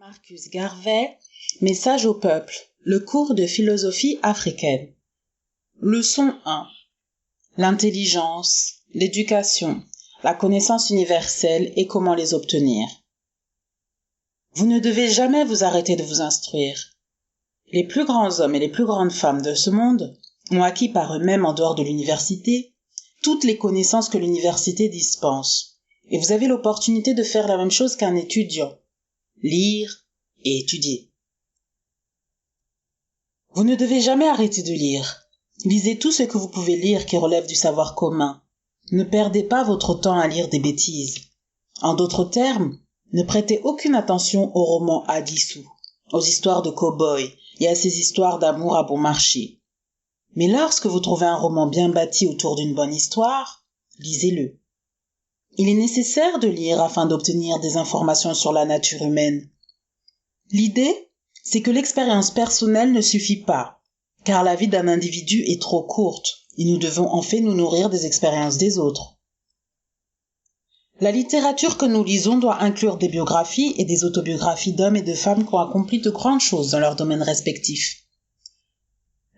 Marcus Garvey, Message au peuple, le cours de philosophie africaine. Leçon 1. L'intelligence, l'éducation, la connaissance universelle et comment les obtenir. Vous ne devez jamais vous arrêter de vous instruire. Les plus grands hommes et les plus grandes femmes de ce monde ont acquis par eux-mêmes en dehors de l'université toutes les connaissances que l'université dispense. Et vous avez l'opportunité de faire la même chose qu'un étudiant. Lire et étudier. Vous ne devez jamais arrêter de lire. Lisez tout ce que vous pouvez lire qui relève du savoir commun. Ne perdez pas votre temps à lire des bêtises. En d'autres termes, ne prêtez aucune attention aux romans à 10 sous, aux histoires de cow-boys et à ces histoires d'amour à bon marché. Mais lorsque vous trouvez un roman bien bâti autour d'une bonne histoire, lisez-le. Il est nécessaire de lire afin d'obtenir des informations sur la nature humaine. L'idée, c'est que l'expérience personnelle ne suffit pas, car la vie d'un individu est trop courte et nous devons en fait nous nourrir des expériences des autres. La littérature que nous lisons doit inclure des biographies et des autobiographies d'hommes et de femmes qui ont accompli de grandes choses dans leurs domaines respectifs.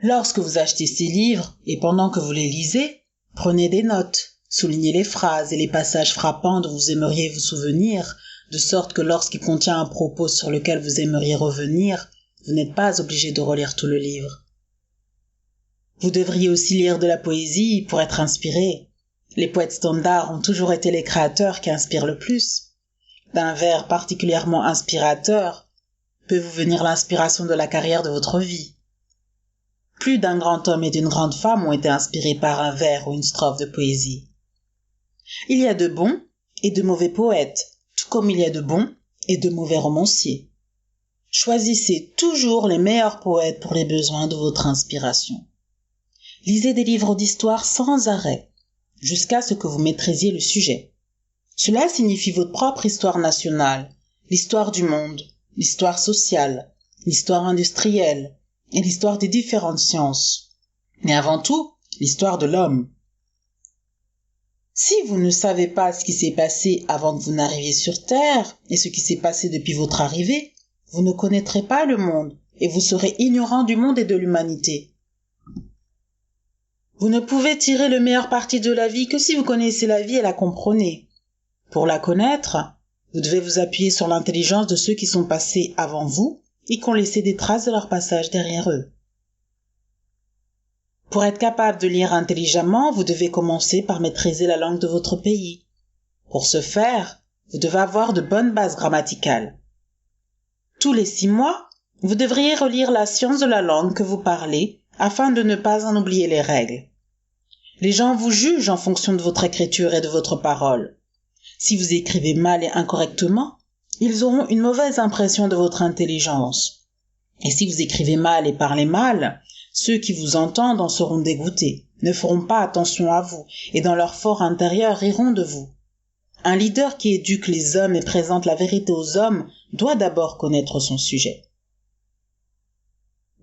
Lorsque vous achetez ces livres et pendant que vous les lisez, prenez des notes. Soulignez les phrases et les passages frappants dont vous aimeriez vous souvenir, de sorte que lorsqu'il contient un propos sur lequel vous aimeriez revenir, vous n'êtes pas obligé de relire tout le livre. Vous devriez aussi lire de la poésie pour être inspiré. Les poètes standards ont toujours été les créateurs qui inspirent le plus. D'un vers particulièrement inspirateur peut vous venir l'inspiration de la carrière de votre vie. Plus d'un grand homme et d'une grande femme ont été inspirés par un vers ou une strophe de poésie. Il y a de bons et de mauvais poètes, tout comme il y a de bons et de mauvais romanciers. Choisissez toujours les meilleurs poètes pour les besoins de votre inspiration. Lisez des livres d'histoire sans arrêt, jusqu'à ce que vous maîtrisiez le sujet. Cela signifie votre propre histoire nationale, l'histoire du monde, l'histoire sociale, l'histoire industrielle et l'histoire des différentes sciences. Mais avant tout, l'histoire de l'homme. Si vous ne savez pas ce qui s'est passé avant que vous n'arriviez sur Terre et ce qui s'est passé depuis votre arrivée, vous ne connaîtrez pas le monde et vous serez ignorant du monde et de l'humanité. Vous ne pouvez tirer le meilleur parti de la vie que si vous connaissez la vie et la comprenez. Pour la connaître, vous devez vous appuyer sur l'intelligence de ceux qui sont passés avant vous et qui ont laissé des traces de leur passage derrière eux. Pour être capable de lire intelligemment, vous devez commencer par maîtriser la langue de votre pays. Pour ce faire, vous devez avoir de bonnes bases grammaticales. Tous les 6 mois, vous devriez relire la science de la langue que vous parlez afin de ne pas en oublier les règles. Les gens vous jugent en fonction de votre écriture et de votre parole. Si vous écrivez mal et incorrectement, ils auront une mauvaise impression de votre intelligence. Et si vous écrivez mal et parlez mal, ceux qui vous entendent en seront dégoûtés, ne feront pas attention à vous, et dans leur fort intérieur riront de vous. Un leader qui éduque les hommes et présente la vérité aux hommes doit d'abord connaître son sujet.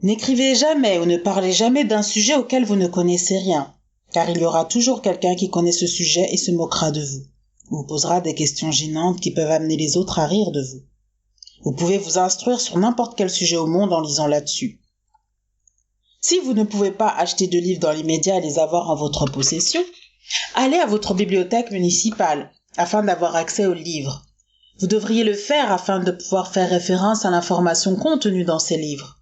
N'écrivez jamais ou ne parlez jamais d'un sujet auquel vous ne connaissez rien, car il y aura toujours quelqu'un qui connaît ce sujet et se moquera de vous, vous posera des questions gênantes qui peuvent amener les autres à rire de vous. Vous pouvez vous instruire sur n'importe quel sujet au monde en lisant là-dessus. Si vous ne pouvez pas acheter de livres dans l'immédiat et les avoir en votre possession, allez à votre bibliothèque municipale afin d'avoir accès aux livres. Vous devriez le faire afin de pouvoir faire référence à l'information contenue dans ces livres.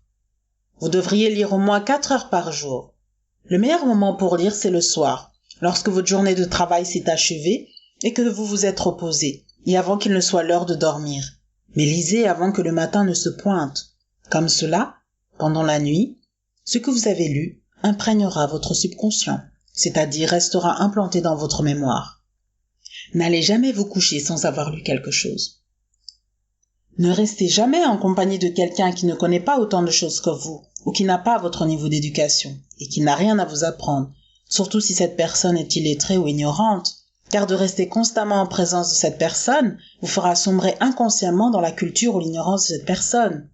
Vous devriez lire au moins 4 heures par jour. Le meilleur moment pour lire, c'est le soir, lorsque votre journée de travail s'est achevée et que vous vous êtes reposé, et avant qu'il ne soit l'heure de dormir. Mais lisez avant que le matin ne se pointe. Comme cela, pendant la nuit, ce que vous avez lu imprégnera votre subconscient, c'est-à-dire restera implanté dans votre mémoire. N'allez jamais vous coucher sans avoir lu quelque chose. Ne restez jamais en compagnie de quelqu'un qui ne connaît pas autant de choses que vous, ou qui n'a pas votre niveau d'éducation, et qui n'a rien à vous apprendre, surtout si cette personne est illettrée ou ignorante, car de rester constamment en présence de cette personne vous fera sombrer inconsciemment dans la culture ou l'ignorance de cette personne.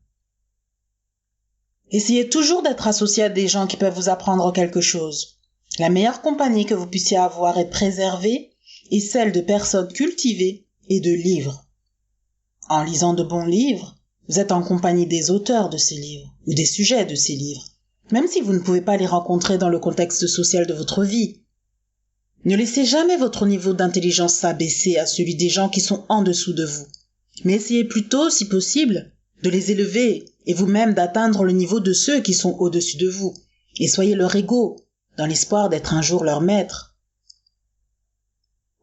Essayez toujours d'être associé à des gens qui peuvent vous apprendre quelque chose. La meilleure compagnie que vous puissiez avoir et préserver est celle de personnes cultivées et de livres. En lisant de bons livres, Vous êtes en compagnie des auteurs de ces livres ou des sujets de ces livres, même si vous ne pouvez pas les rencontrer dans le contexte social de votre vie. Ne laissez jamais votre niveau d'intelligence s'abaisser à celui des gens qui sont en dessous de vous, mais essayez plutôt, si possible, de les élever et vous-même d'atteindre le niveau de ceux qui sont au-dessus de vous, et soyez leur égaux, dans l'espoir d'être un jour leur maître.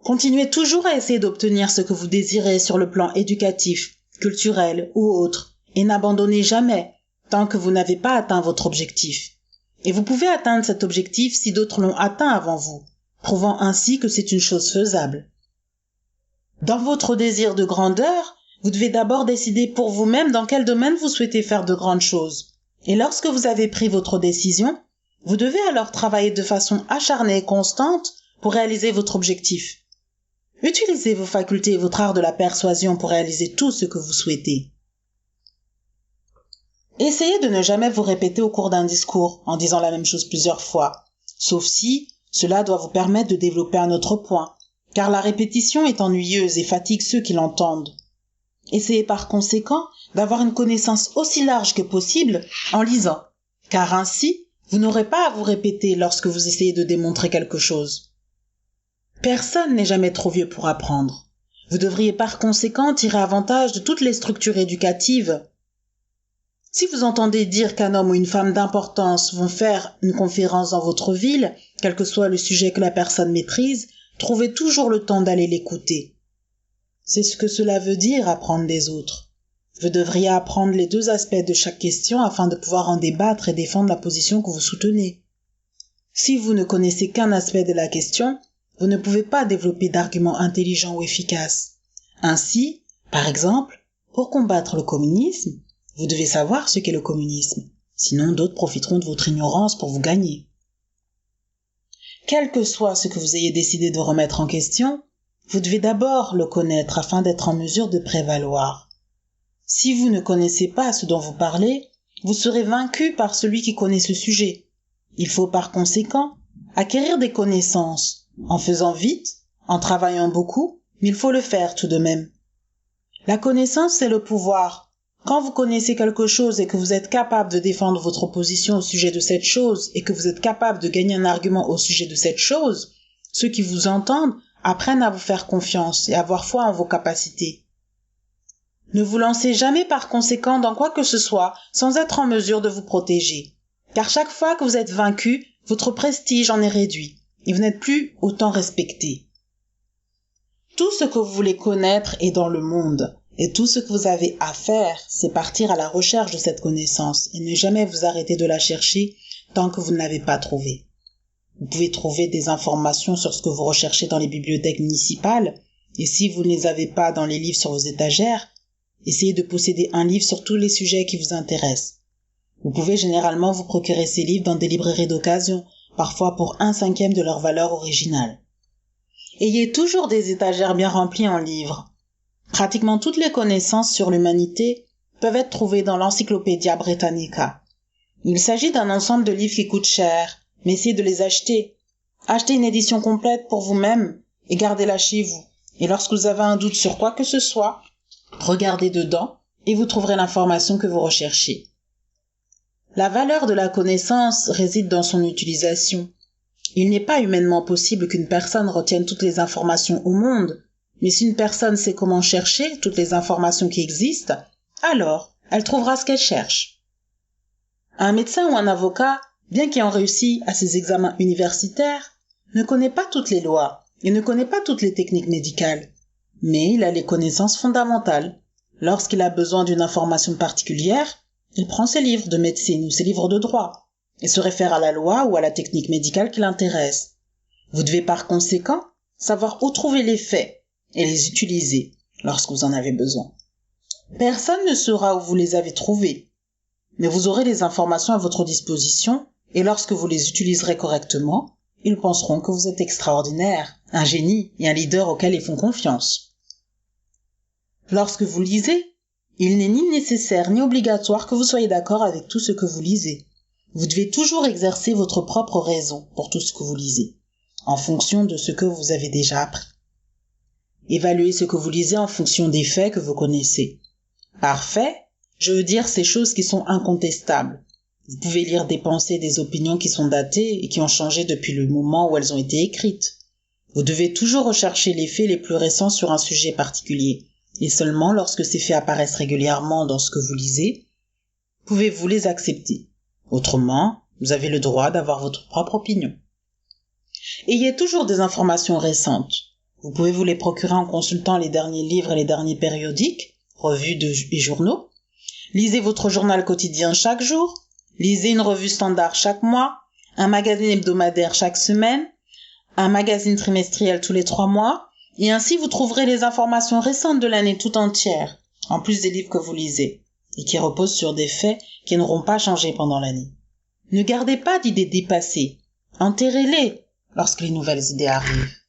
Continuez toujours à essayer d'obtenir ce que vous désirez sur le plan éducatif, culturel ou autre, et n'abandonnez jamais tant que vous n'avez pas atteint votre objectif. Et vous pouvez atteindre cet objectif si d'autres l'ont atteint avant vous, prouvant ainsi que c'est une chose faisable. Dans votre désir de grandeur, vous devez d'abord décider pour vous-même dans quel domaine vous souhaitez faire de grandes choses. Et lorsque vous avez pris votre décision, vous devez alors travailler de façon acharnée et constante pour réaliser votre objectif. Utilisez vos facultés et votre art de la persuasion pour réaliser tout ce que vous souhaitez. Essayez de ne jamais vous répéter au cours d'un discours en disant la même chose plusieurs fois, sauf si cela doit vous permettre de développer un autre point, car la répétition est ennuyeuse et fatigue ceux qui l'entendent. Essayez par conséquent d'avoir une connaissance aussi large que possible en lisant, car ainsi, vous n'aurez pas à vous répéter lorsque vous essayez de démontrer quelque chose. Personne n'est jamais trop vieux pour apprendre. Vous devriez par conséquent tirer avantage de toutes les structures éducatives. Si vous entendez dire qu'un homme ou une femme d'importance vont faire une conférence dans votre ville, quel que soit le sujet que la personne maîtrise, trouvez toujours le temps d'aller l'écouter. C'est ce que cela veut dire apprendre des autres. Vous devriez apprendre les deux aspects de chaque question afin de pouvoir en débattre et défendre la position que vous soutenez. Si vous ne connaissez qu'un aspect de la question, vous ne pouvez pas développer d'arguments intelligents ou efficaces. Ainsi, par exemple, pour combattre le communisme, vous devez savoir ce qu'est le communisme, sinon d'autres profiteront de votre ignorance pour vous gagner. Quel que soit ce que vous ayez décidé de remettre en question, vous devez d'abord le connaître afin d'être en mesure de prévaloir. Si vous ne connaissez pas ce dont vous parlez, vous serez vaincu par celui qui connaît ce sujet. Il faut par conséquent acquérir des connaissances, en faisant vite, en travaillant beaucoup, mais il faut le faire tout de même. La connaissance, c'est le pouvoir. Quand vous connaissez quelque chose et que vous êtes capable de défendre votre position au sujet de cette chose et que vous êtes capable de gagner un argument au sujet de cette chose, ceux qui vous entendent apprennent à vous faire confiance et à avoir foi en vos capacités. Ne vous lancez jamais par conséquent dans quoi que ce soit sans être en mesure de vous protéger, car chaque fois que vous êtes vaincu, votre prestige en est réduit et vous n'êtes plus autant respecté. Tout ce que vous voulez connaître est dans le monde, et tout ce que vous avez à faire, c'est partir à la recherche de cette connaissance et ne jamais vous arrêter de la chercher tant que vous ne l'avez pas trouvée. Vous pouvez trouver des informations sur ce que vous recherchez dans les bibliothèques municipales, et si vous ne les avez pas dans les livres sur vos étagères, essayez de posséder un livre sur tous les sujets qui vous intéressent. Vous pouvez généralement vous procurer ces livres dans des librairies d'occasion, parfois pour 1/5 de leur valeur originale. Ayez toujours des étagères bien remplies en livres. Pratiquement toutes les connaissances sur l'humanité peuvent être trouvées dans l'Encyclopædia Britannica. Il s'agit d'un ensemble de livres qui coûtent cher, mais essayez de les acheter. Achetez une édition complète pour vous-même et gardez-la chez vous. Et lorsque vous avez un doute sur quoi que ce soit, regardez dedans et vous trouverez l'information que vous recherchez. La valeur de la connaissance réside dans son utilisation. Il n'est pas humainement possible qu'une personne retienne toutes les informations au monde, mais si une personne sait comment chercher toutes les informations qui existent, alors elle trouvera ce qu'elle cherche. Un médecin ou un avocat, bien qu'ayant réussi à ses examens universitaires, ne connaît pas toutes les lois et ne connaît pas toutes les techniques médicales, mais il a les connaissances fondamentales. Lorsqu'il a besoin d'une information particulière, il prend ses livres de médecine ou ses livres de droit et se réfère à la loi ou à la technique médicale qui l'intéresse. Vous devez par conséquent savoir où trouver les faits et les utiliser lorsque vous en avez besoin. Personne ne saura où vous les avez trouvés, mais vous aurez les informations à votre disposition et lorsque vous les utiliserez correctement, ils penseront que vous êtes extraordinaire, un génie et un leader auquel ils font confiance. Lorsque vous lisez, il n'est ni nécessaire ni obligatoire que vous soyez d'accord avec tout ce que vous lisez. Vous devez toujours exercer votre propre raison pour tout ce que vous lisez, en fonction de ce que vous avez déjà appris. Évaluez ce que vous lisez en fonction des faits que vous connaissez. Par fait, Je veux dire ces choses qui sont incontestables. Vous pouvez lire des pensées et des opinions qui sont datées et qui ont changé depuis le moment où elles ont été écrites. Vous devez toujours rechercher les faits les plus récents sur un sujet particulier, et seulement lorsque ces faits apparaissent régulièrement dans ce que vous lisez, pouvez-vous les accepter. Autrement, vous avez le droit d'avoir votre propre opinion. Ayez toujours des informations récentes. Vous pouvez vous les procurer en consultant les derniers livres et les derniers périodiques, revues et journaux. Lisez votre journal quotidien chaque jour. Lisez une revue standard chaque mois, un magazine hebdomadaire chaque semaine, un magazine trimestriel tous les 3 mois, et ainsi vous trouverez les informations récentes de l'année tout entière, en plus des livres que vous lisez, et qui reposent sur des faits qui n'auront pas changé pendant l'année. Ne gardez pas d'idées dépassées, enterrez-les lorsque les nouvelles idées arrivent.